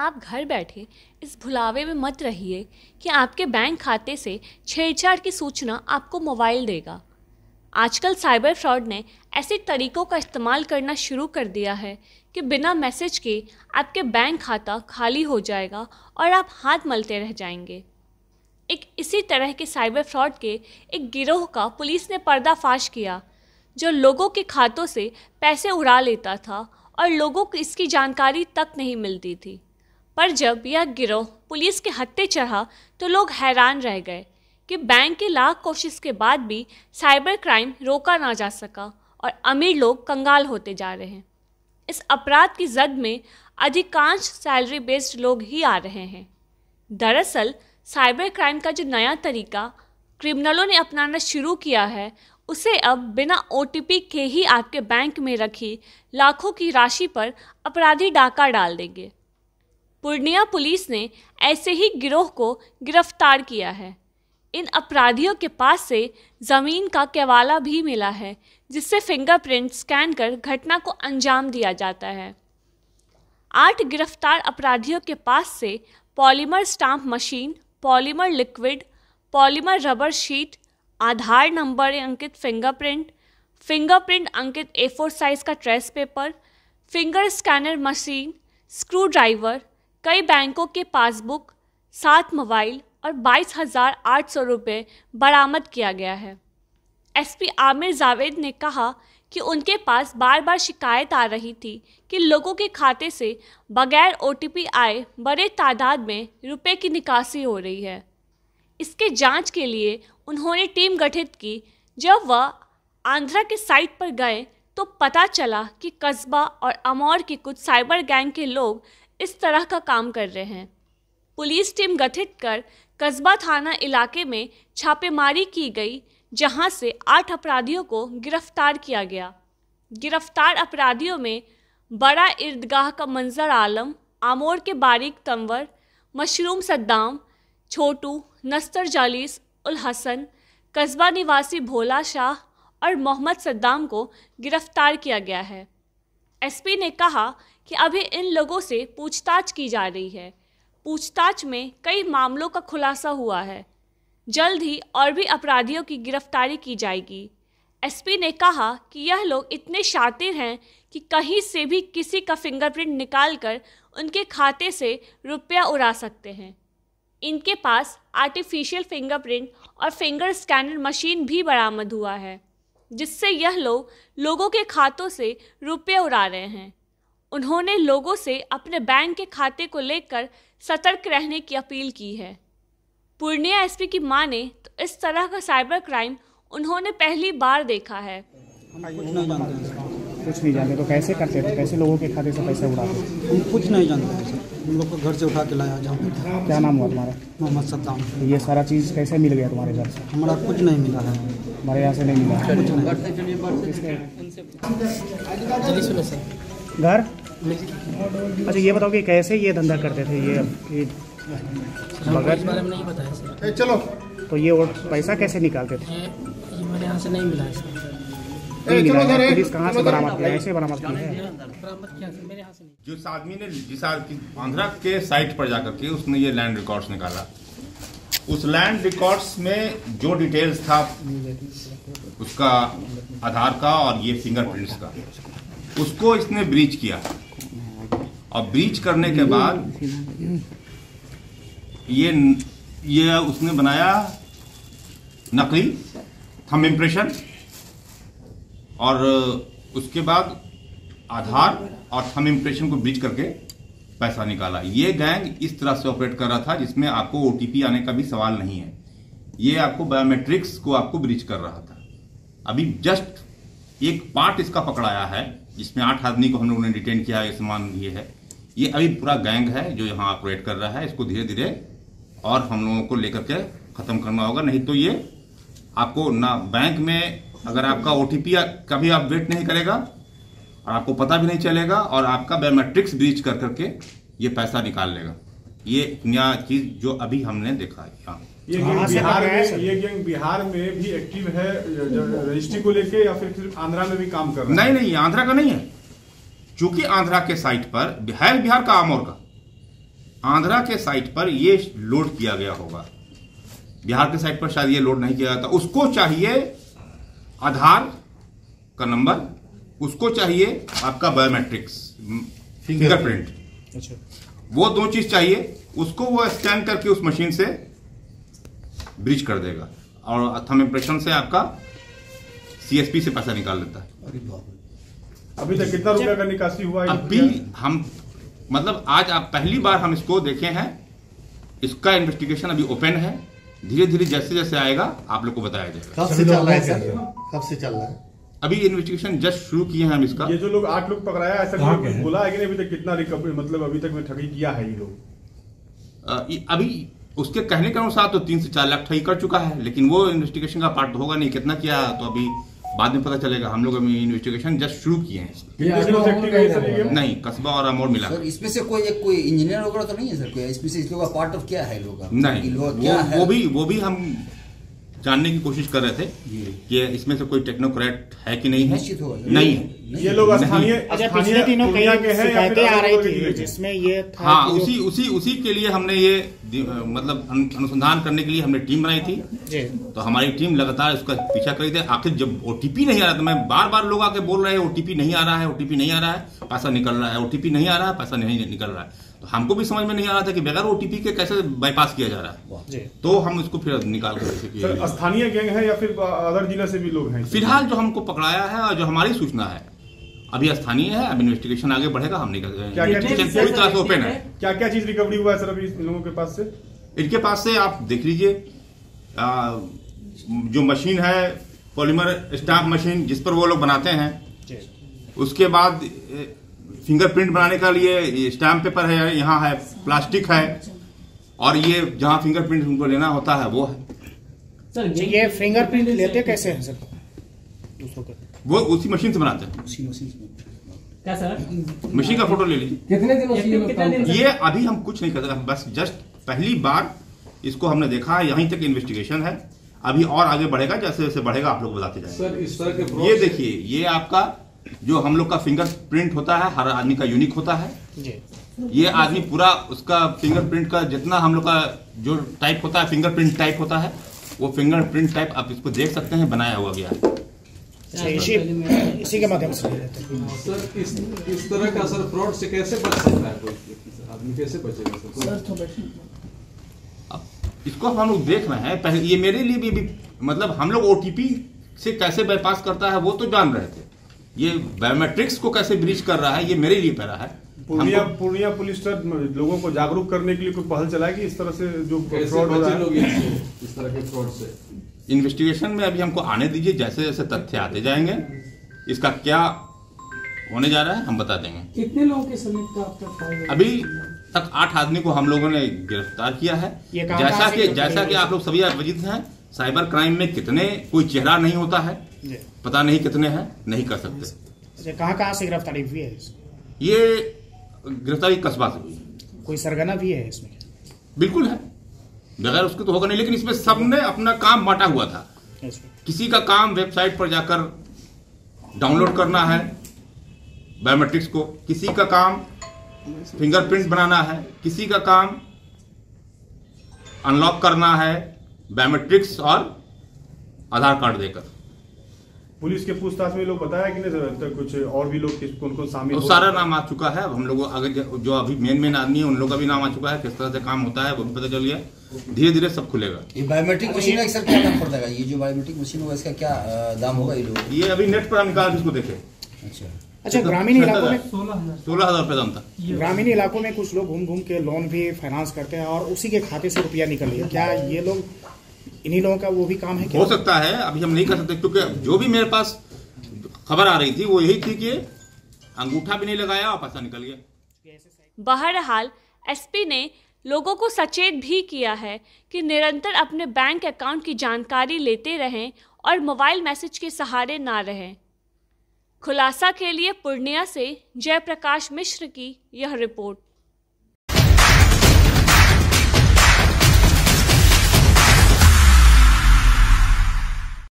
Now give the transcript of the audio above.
आप घर बैठे इस भुलावे में मत रहिए कि आपके बैंक खाते से छेड़छाड़ की सूचना आपको मोबाइल देगा। आजकल साइबर फ्रॉड ने ऐसे तरीकों का इस्तेमाल करना शुरू कर दिया है कि बिना मैसेज के आपके बैंक खाता खाली हो जाएगा और आप हाथ मलते रह जाएंगे। एक इसी तरह के साइबर फ्रॉड के एक गिरोह का पुलिस ने पर्दाफाश किया, जो लोगों के खातों से पैसे उड़ा लेता था और लोगों को इसकी जानकारी तक नहीं मिलती थी। पर जब यह गिरोह पुलिस के हत्थे चढ़ा तो लोग हैरान रह गए कि बैंक की लाख कोशिश के बाद भी साइबर क्राइम रोका ना जा सका और अमीर लोग कंगाल होते जा रहे हैं। इस अपराध की जद में अधिकांश सैलरी बेस्ड लोग ही आ रहे हैं। दरअसल साइबर क्राइम का जो नया तरीका क्रिमिनलों ने अपनाना शुरू किया है, उसे अब बिना OTP के ही आपके बैंक में रखी लाखों की राशि पर अपराधी डाका डाल देंगे। पूर्णिया पुलिस ने ऐसे ही गिरोह को गिरफ्तार किया है। इन अपराधियों के पास से ज़मीन का केवाला भी मिला है, जिससे फिंगरप्रिंट स्कैन कर घटना को अंजाम दिया जाता है। 8 गिरफ्तार अपराधियों के पास से polymer stamp machine, polymer liquid, polymer rubber sheet, Aadhaar number अंकित फिंगरप्रिंट अंकित A4 साइज का trace paper, finger scanner machine, screwdriver, कई बैंकों के पासबुक, 7 मोबाइल और 22,800 रुपये बरामद किया गया है। SP आमिर जावेद ने कहा कि उनके पास बार बार शिकायत आ रही थी कि लोगों के खाते से बगैर OTP आए बड़े तादाद में रुपए की निकासी हो रही है। इसके जांच के लिए उन्होंने टीम गठित की। जब वह आंध्रा के साइट पर गए तो पता चला कि कस्बा और अमौर के कुछ साइबर गैंग के लोग इस तरह का काम कर रहे हैं। पुलिस टीम गठित कर कस्बा थाना इलाके में छापेमारी की गई, जहां से 8 अपराधियों को गिरफ्तार किया गया। गिरफ्तार अपराधियों में बड़ा ईदगाह का मंजर आलम, आमोर के बारीक तंवर, मशरूम सद्दाम, छोटू, नस्तर जालिस उल हसन, कस्बा निवासी भोला शाह और मोहम्मद सद्दाम को गिरफ्तार किया गया है। SP ने कहा कि अभी इन लोगों से पूछताछ की जा रही है। पूछताछ में कई मामलों का खुलासा हुआ है। जल्द ही और भी अपराधियों की गिरफ्तारी की जाएगी। SP ने कहा कि यह लोग इतने शातिर हैं कि कहीं से भी किसी का फिंगरप्रिंट निकालकर उनके खाते से रुपया उड़ा सकते हैं। इनके पास आर्टिफिशियल फिंगरप्रिंट और फिंगर स्कैनर मशीन भी बरामद हुआ है, जिससे यह लोग लोगों के खातों से रुपये उड़ा रहे हैं। उन्होंने लोगों से अपने बैंक के खाते को लेकर सतर्क रहने की अपील की है। पूर्णिया SP की माने तो इस तरह का साइबर क्राइम उन्होंने पहली बार देखा है। कुछ नहीं जानते तो कैसे करते थे? कैसे लोगों के खाते से पैसे उड़ाते? हम कुछ नहीं जानते सर। हम लोग को घर से उठा के लाया जहाँ पे। क्या नाम हुआ तुम्हारा? मोहम्मद सद्दाम। ये सारा चीज़ कैसे मिल गया तुम्हारे घर से? हमारा कुछ नहीं मिला है। हमारे यहाँ से नहीं मिला है? कुछ नहीं। घर? अच्छा ये बताओ कि कैसे ये धंधा करते थे? ये बगैर बारे में नहीं बताया सर। चलो तो ये पैसा कैसे निकालते थे? ये मेरे यहाँ से नहीं मिला है सर। नहीं मिला है। पुलिस कहाँ से बरामद किया? ऐसे बरामद किया है? बरामद किया सर, मेरे यहाँ से नहीं। जिस आदमी ने आंध्रा के साइट पर जाकर के उसने ये लैंड रिकॉर्ड्स निकाला, उस लैंड रिकॉर्ड्स में जो डिटेल्स था उसका आधार का और ये फिंगरप्रिंट्स का, उसको इसने ब्रीच किया। और ब्रीच करने के बाद ये उसने बनाया नकली थंब इम्प्रेशन और उसके बाद आधार और थंब इम्प्रेशन को ब्रीच करके पैसा निकाला। ये गैंग इस तरह से ऑपरेट कर रहा था जिसमें आपको OTP आने का भी सवाल नहीं है। ये आपको बायोमेट्रिक्स को आपको ब्रीच कर रहा था। अभी जस्ट एक पार्ट इसका पकड़ाया है, जिसमें 8 आदमी को हम लोगों ने डिटेन किया है। सामान ये है, ये अभी पूरा गैंग है जो यहाँ ऑपरेट कर रहा है। इसको धीरे धीरे और हम लोगों को लेकर के खत्म करना होगा, नहीं तो ये आपको ना बैंक में अगर आपका OTP कभी आप वेट नहीं करेगा और आपको पता भी नहीं चलेगा और आपका बायोमेट्रिक्स ब्रीच कर करके ये पैसा निकाल लेगा। ये नया चीज जो अभी हमने देखा है यहाँ। ये गैंग बिहार में भी एक्टिव है रजिस्ट्री को लेके, या फिर सिर्फ आंध्रा में भी काम कर रहा है? नहीं, आंध्रा का नहीं है। चूंकि आंध्रा के साइट पर है बिहार का, आमोर का, आंध्रा के साइट पर ये लोड किया गया होगा, बिहार के साइट पर शायद ये लोड नहीं किया जाता। उसको चाहिए आधार का नंबर, उसको चाहिए आपका बायोमेट्रिक्स फिंगरप्रिंट, अच्छा, वो दो चीज चाहिए। उसको वो स्कैन करके उस मशीन से ब्रीच कर देगा और थंब इम्प्रेशन से आपका सीएसपी से पैसा निकाल लेता है। अभी तक कितना रुपया का निकासी हुआ है? अभी हम मतलब आज आप पहली बार हम इसको देखे हैं, इसका इन्वेस्टिगेशन अभी ओपन है। धीरे धीरे जैसे जैसे आएगा आप लोग को बताया जाएगा। कब से चल रहा है सर? कब से चल रहा है? अभी इन्वेस्टिगेशन जस्ट शुरू किए हैं हम इसका। ये जो लोग 8 लोग पकड़ाया, ऐसा कुछ बोला है कि नहीं अभी तक? कितना रिकवरी, मतलब अभी तक में ठगी किया है ये लोग? अभी उसके कहने के अनुसार तो 3 से 4 लाख ठगी कर चुका है, लेकिन वो इन्वेस्टिगेशन का पार्ट होगा नहीं, कितना किया तो अभी बाद में पता चलेगा। हम लोग अभी इन्वेस्टिगेशन जस्ट शुरू किए हैं। नहीं, कस्बा और अमोर मिला। सर इसमें से कोई इंजीनियर वगैरह तो नहीं है सर? कोई इसमें से इस लोगों का पार्ट ऑफ क्या है लोग? नहीं, वो भी हम जानने की कोशिश कर रहे थे कि इसमें से कोई टेक्नोक्रेट है कि नहीं है। निश्चित होगा नहीं है। ये लोग स्थानीय पिछले दिनों कई शिकायतें आ रही थी जिसमें ये था। हाँ, उसी के लिए हमने ये मतलब अनुसंधान करने के लिए हमने टीम बनाई थी जी। तो हमारी टीम लगातार उसका पीछा कर रही थी। आखिर जब ओटीपी नहीं आ रहा था, मैं बार लोग आके बोल रहे हैं ओटीपी नहीं आ रहा है, ओटीपी नहीं आ रहा है, पैसा निकल रहा है, ओटीपी नहीं आ रहा है, पैसा नहीं निकल रहा है। तो हमको भी समझ में नहीं आ रहा था कि बगैर ओटीपी के कैसे बाईपास किया जा रहा है। तो हम इसको फिर निकाल कर स्थानीय गैंग है या फिर अदर जिला से भी लोग हैं? फिलहाल जो हमको पकड़ाया है और जो हमारी सूचना है अभी स्थानीय है। अब इन्वेस्टिगेशन आगे बढ़ेगा। हम नहीं पूरी तरह से ओपन है। क्या क्या चीज रिकवरी हुआ है सर अभी इन लोगों के पास से? इनके पास से आप देख लीजिए, जो मशीन है पॉलीमर स्टैम्प मशीन जिस पर वो लोग बनाते हैं, उसके बाद फिंगरप्रिंट बनाने का लिए स्टैम्प पेपर है, यहाँ है प्लास्टिक है, और ये जहाँ फिंगरप्रिंट उनको लेना होता है वो है। सर ये फिंगरप्रिंट लेते कैसे हैं सर दूसरों के? वो उसी मशीन से बनाते हैं। क्या सर? मशीन का फोटो ले लीजिए। कितने दिनों ये अभी हम कुछ नहीं करते, बस जस्ट पहली बार इसको हमने देखा है। यहीं तक इन्वेस्टिगेशन है, अभी और आगे बढ़ेगा। जैसे जैसे बढ़ेगा आप लोग बताते जाएंगे। सर इस तरह के ये देखिए, ये आपका जो हम लोग का फिंगरप्रिंट होता है, हर आदमी का यूनिक होता है जी। ये आदमी पूरा उसका फिंगरप्रिंट का जितना हम लोग का जो टाइप होता है, फिंगरप्रिंट टाइप होता है, वो फिंगरप्रिंट टाइप आप इसको देख सकते हैं, बनाया हुआ गया है। इसी के माध्यम से सर इस तरह का सर फ्रॉड से कैसे बच सकता है कोई आदमी? कैसे बचेगा सर? इसको हम लोग देख रहे हैं। पहले ये मेरे लिए भी मतलब हम लोग ओटीपी से कैसे बाईपास करता है वो तो जान रहे थे, ये बायोमेट्रिक्स को कैसे ब्रीच कर रहा है ये मेरे लिए पहला है। पूर्णिया पुलिस सर लोगों को जागरूक करने के लिए कोई पहल चलाएगी इस तरह से जो फ्रॉड हो रहा है? इस तरह के फ्रॉड से इन्वेस्टिगेशन में अभी हमको आने दीजिए, जैसे जैसे तथ्य आते जाएंगे इसका क्या होने जा रहा है हम बता देंगे। कितने लोगों के समेत अभी तक 8 आदमी को हम लोगों ने गिरफ्तार किया है। जैसा कि आप लोग सभी अवगत हैं, साइबर क्राइम में कितने कोई चेहरा नहीं होता है, पता नहीं कितने हैं, नहीं कर सकते। कहाँ से गिरफ्तारी हुई है? ये गिरफ्तारी कस्बा से हुई। कोई सरगना भी है इसमें? बिल्कुल है, बगैर उसके तो होगा नहीं। लेकिन इसमें सबने अपना काम बांटा हुआ था। किसी का काम वेबसाइट पर जाकर डाउनलोड करना है बायोमेट्रिक्स को, किसी का काम फिंगरप्रिंट बनाना है, किसी का काम अनलॉक करना है बायोमेट्रिक्स और आधार कार्ड देकर। पुलिस के पूछताछ में लोग बताया कि नहीं कुछ और भी लोग कौन शामिल? तो सारा नाम आ चुका है। हम लोग आगे जो अभी मेन आदमी है उन लोगों का भी नाम आ चुका है, किस तरह से काम होता है वो भी पता चल गया। धीरे धीरे सब खुलेगा। ये बायोमेट्रिक मशीन का सर क्या दाम पड़ता है? ये जो बायोमेट्रिक मशीन होगा इसका क्या दाम होगा? ये अभी नेट पर हम निकाल इसको देखे। अच्छा, ग्रामीण इलाकों में 16,000 रुपये दाम था। ग्रामीण इलाकों में कुछ लोग घूम के लोन भी फाइनेंस करते हैं और उसी के खाते से रुपया निकल लिया। क्या ये लोग इन्हीं लोगों का वो भी काम है क्या? हो सकता है, अभी हम नहीं कर सकते, क्योंकि जो भी मेरे पास खबर आ रही थी वो यही थी कि अंगूठा भी नहीं लगाया और पैसा निकल गया। बहरहाल एसपी ने लोगों को सचेत भी किया है कि निरंतर अपने बैंक अकाउंट की जानकारी लेते रहें और मोबाइल मैसेज के सहारे ना रहें। खुलासा के लिए पूर्णिया से जयप्रकाश मिश्र की यह रिपोर्ट।